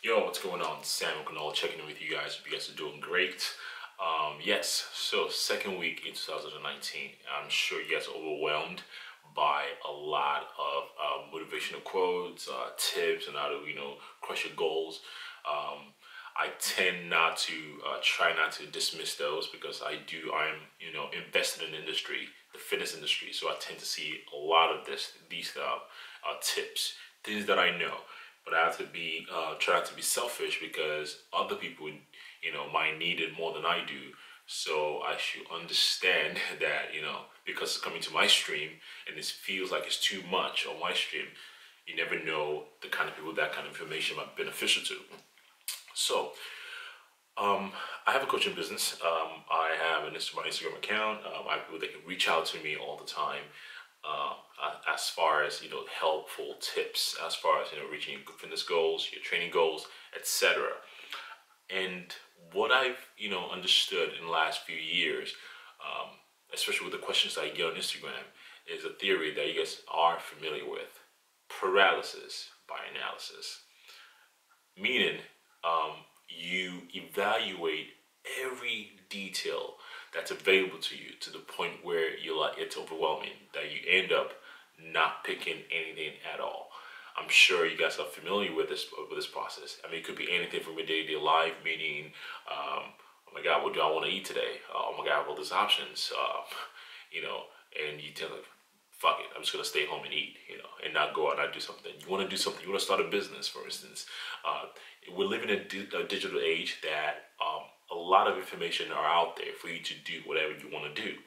Yo, what's going on? Sam Canal checking in with you guys. Hope you guys are doing great. Yes, so second week in 2019. I'm sure you guys are overwhelmed by a lot of motivational quotes, tips, and how to crush your goals. Um, I tend not to try not to dismiss those because I'm invested in the industry, the fitness industry. So I tend to see a lot of these tips, things that I know, but I have to be try not to be selfish because other people, might need it more than I do. So I should understand that, because it's coming to my stream and it feels like it's too much on my stream, you never know the kind of people that kind of information might be beneficial to. So I have a coaching business. I have my Instagram account. I have people that can reach out to me all the time. As far as helpful tips, as far as reaching your fitness goals, your training goals, etc. And what I've understood in the last few years, especially with the questions I get on Instagram, is a theory that you guys are familiar with: paralysis by analysis. Meaning, you evaluate every detail that's available to you to the point where you're like it's overwhelming that you end up not picking anything at all. I'm sure you guys are familiar with this process. I mean, it could be anything from your day-to-day life, meaning, oh my God, what do I want to eat today? Oh my God, well, there's options, and you tell them, fuck it, I'm just gonna stay home and eat, and not go out and not do something. You want to do something. You want to start a business, for instance. We're living in a digital age that a lot of information are out there for you to do whatever you want to do,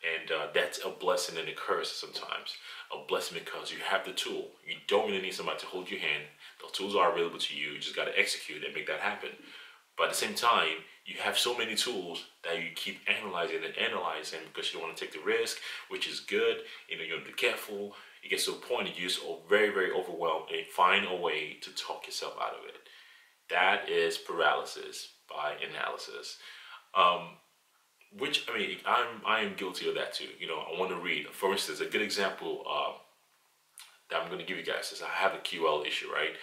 and that's a blessing and a curse sometimes. A blessing because you have the tool. You don't really need somebody to hold your hand. The tools are available to you. You just got to execute and make that happen. But at the same time, you have so many tools that you keep analyzing and analyzing because you don't want to take the risk, which is good. You want to be careful. You get to a point that you're just very, very overwhelmed and find a way to talk yourself out of it. That is paralysis by analysis. Which, I mean, I am guilty of that too. I want to read. For instance, a good example that I'm going to give you guys is I have a QL issue, right?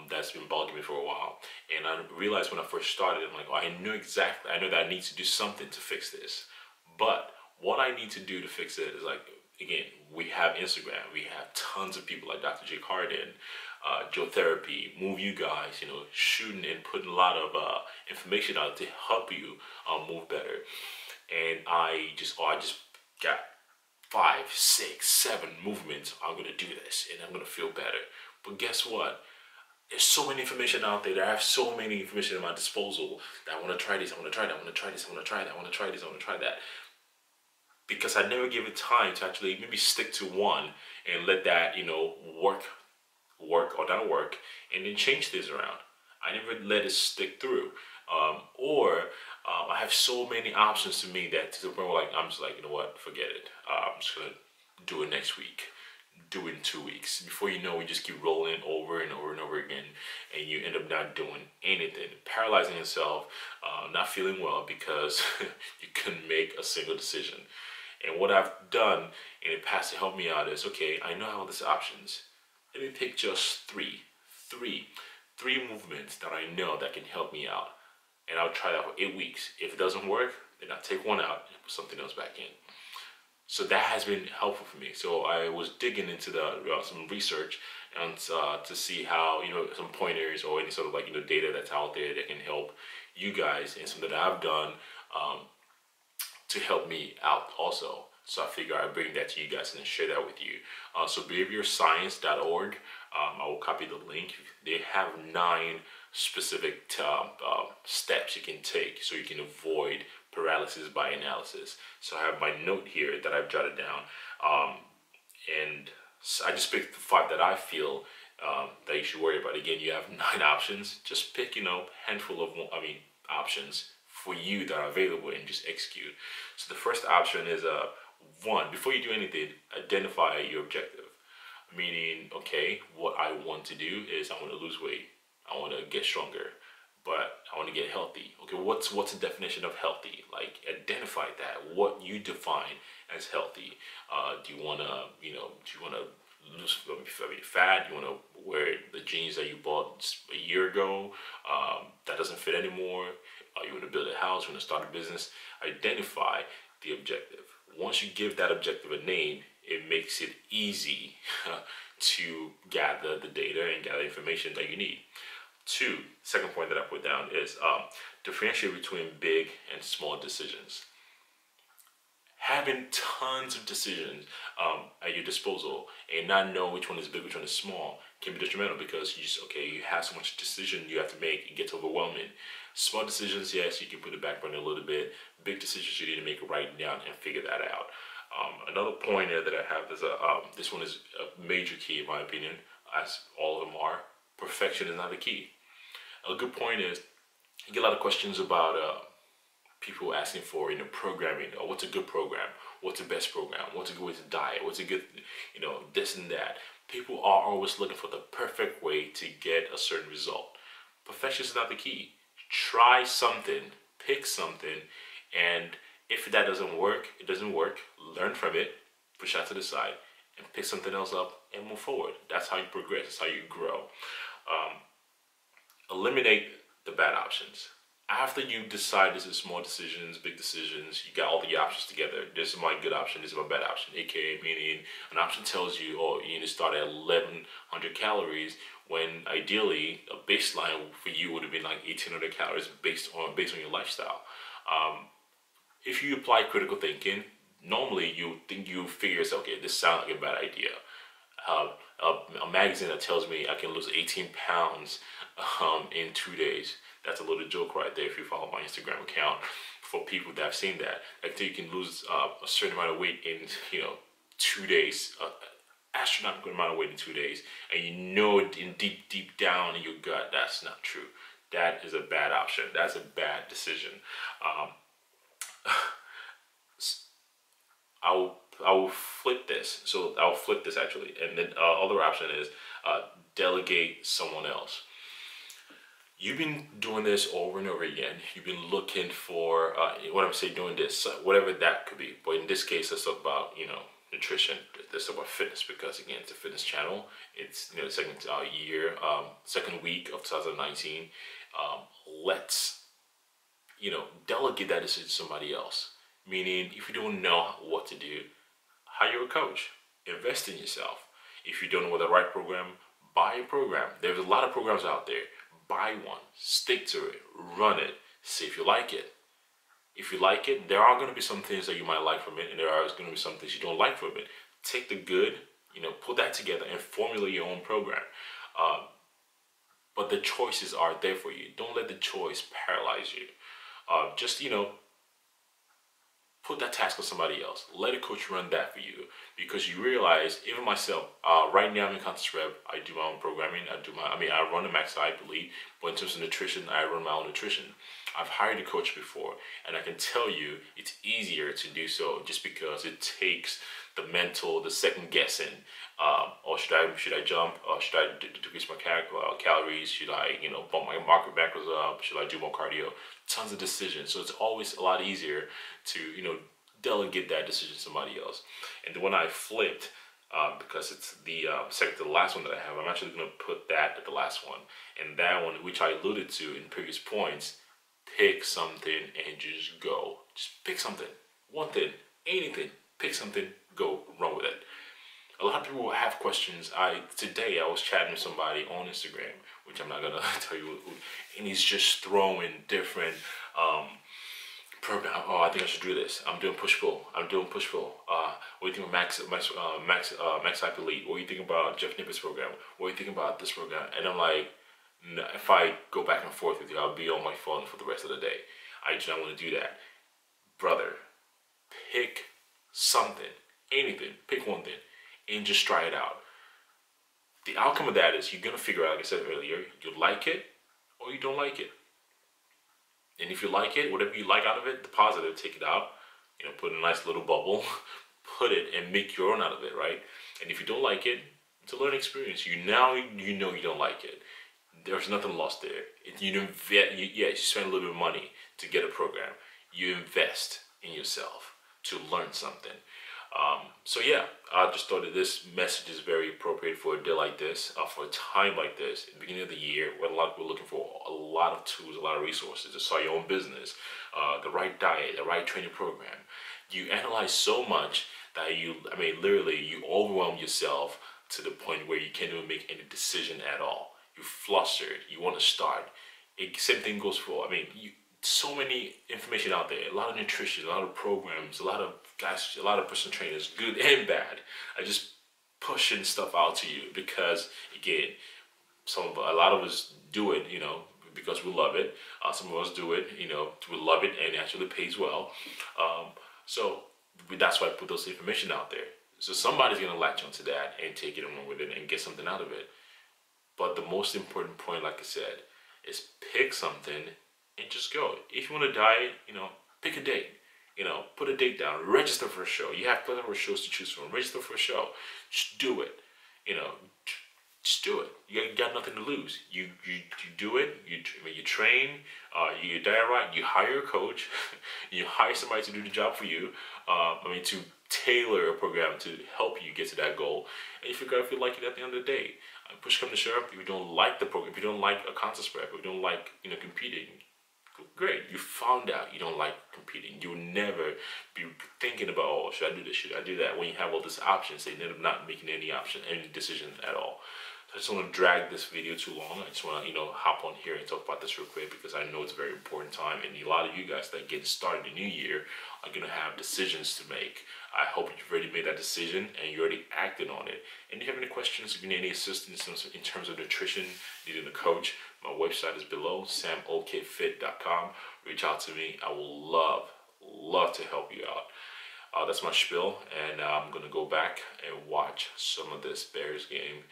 That's been bugging me for a while, and I realized when I first started, I'm like, oh, I know that I need to do something to fix this, but what I need to do to fix it is like, again, we have Instagram, we have tons of people like Dr. J. Carden, Joe Therapy, Move You Guys, shooting and putting a lot of information out to help you move better. And I just got 5, 6, 7 movements. I'm gonna do this, and I'm gonna feel better. But guess what? There's so many information out there. I have so many information at my disposal that I want to try this. I want to try that. I want to try this. I want to try that. I want to try this. I want to try that. Because I never give it time to actually maybe stick to one and let that work or not work, and then change things around. I never let it stick through. I have so many options to me that to the point where like I'm just like, you know what, forget it. I'm just gonna do it next week, do it in 2 weeks. Before you know, we just keep rolling over and over and over again, and you end up not doing anything, paralyzing yourself, not feeling well because you couldn't make a single decision. And what I've done in the past to help me out is, okay, I know all these options. Let me pick just three movements that I know that can help me out, and I'll try that for 8 weeks. If it doesn't work, then I'll take one out and put something else back in. So that has been helpful for me. So I was digging into some research and to see how some pointers or any sort of data that's out there that can help you guys, and something that I've done to help me out also. So I figure I'd bring that to you guys and share that with you. So behaviorscience.org, I will copy the link. They have 9 specific steps you can take so you can avoid paralysis by analysis. So I have my note here that I've jotted down, and I just picked the 5 that I feel that you should worry about. Again, you have 9 options. Just pick handful of options for you that are available and just execute. So the first option is one, before you do anything, identify your objective. Meaning, okay, what I want to do is I want to lose weight. I want to get stronger, but I want to get healthy. Okay, what's the definition of healthy? Like, identify that. What you define as healthy. Do you want to lose fat, you want to wear the jeans that you bought a year ago, that doesn't fit anymore, you want to build a house, you want to start a business. Identify the objective. Once you give that objective a name, it makes it easy to gather the data and gather information that you need. Second point that I put down is differentiate between big and small decisions. Having tons of decisions at your disposal and not know which one is big, which one is small can be detrimental, because you have so much decision you have to make, it gets overwhelming. Small decisions, yes, you can put it back burner a little bit. Big decisions, you need to make it right down and figure that out. Another point there that I have is this one is a major key in my opinion, as all of them are. Perfection is not a key. A good point is you get a lot of questions about people asking for programming, or what's a good program, what's the best program, what's a good way to diet, what's a good this and that. People are always looking for the perfect way to get a certain result. Perfection is not the key. Try something, pick something, and if that doesn't work, it doesn't work. Learn from it, push that to the side, and pick something else up and move forward. That's how you progress. That's how you grow. Eliminate the bad options. After you decide this is small decisions, big decisions, you got all the options together. This is my good option, this is my bad option. AKA meaning an option tells you, oh, you need to start at 1,100 calories, when ideally a baseline for you would have been like 1,800 calories based on your lifestyle. If you apply critical thinking, normally you figure, okay, this sounds like a bad idea. A magazine that tells me I can lose 18 pounds in 2 days. That's a little joke right there if you follow my Instagram account. For people that have seen that, like you can lose a certain amount of weight in 2 days, astronomical amount of weight in 2 days, and in deep down in your gut that's not true. That is a bad option. That's a bad decision. I will flip this. So I'll flip this actually, and then other option is delegate someone else. You've been doing this over and over again. You've been looking for what I'm saying, doing this, whatever that could be. But in this case, let's talk about nutrition. Let's talk about fitness, because again, it's a fitness channel. It's the second week of 2019. Let's delegate that decision to somebody else. Meaning, if you don't know what to do, hire a coach. Invest in yourself. If you don't know what the right program, buy a program. There's a lot of programs out there. Buy one, stick to it, run it, see if you like it. If you like it, there are going to be some things that you might like from it, and there are going to be some things you don't like from it. Take the good, put that together and formulate your own program. But the choices are there for you. Don't let the choice paralyze you. Just put that task on somebody else. Let a coach run that for you, because you realize, even myself, right now I'm in Contest Rev, I do my own programming, I run the Max Hype Elite, but in terms of nutrition, I run my own nutrition. I've hired a coach before, and I can tell you it's easier to do so, just because it takes the mental, the second guessing. Or should I jump? Or should I decrease my calories? Should I, bump my market macros up? Should I do more cardio? Tons of decisions. So it's always a lot easier to, delegate that decision to somebody else. And the one I flipped, because it's the last one that I have, I'm actually going to put that at the last one. And that one, which I alluded to in previous points, pick something and just go. Just pick something. One thing, anything. Pick something, go, run with it. A lot of people have questions. Today I was chatting with somebody on Instagram, which I'm not gonna tell you who, and he's just throwing different program. Oh, I think I should do this. I'm doing push pull. What do you think of Max Hype Elite? What do you think about Jeff Nipp's program? What do you think about this program? And I'm like, no, if I go back and forth with you, I'll be on my phone for the rest of the day. I do not want to do that, brother. Pick something, anything. Pick one thing, and just try it out. The outcome of that is you're going to figure out, like I said earlier, you like it or you don't like it. And if you like it, whatever you like out of it, the positive, take it out, put in a nice little bubble, put it and make your own out of it, right? And if you don't like it, it's a learning experience. You know you don't like it. There's nothing lost there. You spend a little bit of money to get a program. You invest in yourself to learn something. So yeah, I just thought that this message is very appropriate for a day like this, for a time like this, at the beginning of the year, where a lot of people are looking for a lot of tools, a lot of resources to start your own business, the right diet, the right training program. You analyze so much that literally you overwhelm yourself to the point where you can't even make any decision at all. You're flustered. You want to start. Same thing goes for, so many information out there, a lot of nutrition, a lot of programs, a lot of guys, a lot of personal trainers, good and bad, are just pushing stuff out to you because, again, a lot of us do it, because we love it. Some of us do it, we love it and it actually pays well. So that's why I put those information out there. So somebody's gonna latch onto that and take it and run with it and get something out of it. But the most important point, like I said, is pick something and just go. If you want to diet, pick a date. Put a date down. Register for a show. You have plenty of shows to choose from. Register for a show. Just do it. Just do it. You got nothing to lose. You do it. You train. You diet right. You hire a coach. You hire somebody to do the job for you. To tailor a program to help you get to that goal. And you figure out if you like it at the end of the day. Push come to shove. If you don't like the program, if you don't like a contest prep, if you don't like competing, great. You found out you don't like competing. You'll never be thinking about, oh, should I do this? Should I do that? When you have all these options, they end up not making any decisions at all. So I just want to drag this video too long. I just want to, hop on here and talk about this real quick because I know it's a very important time. And a lot of you guys that get started the new year are going to have decisions to make. I hope you've already made that decision and you already acted on it. And if you have any questions, if you need any assistance in terms of nutrition, needing a coach, my website is below, samokfit.com. Reach out to me. I will love to help you out. That's my spiel, and I'm going to go back and watch some of this Bears game.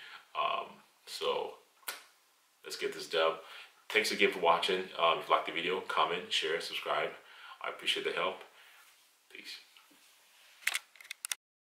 So let's get this done. Thanks again for watching. If you liked the video, comment, share, subscribe. I appreciate the help. Peace.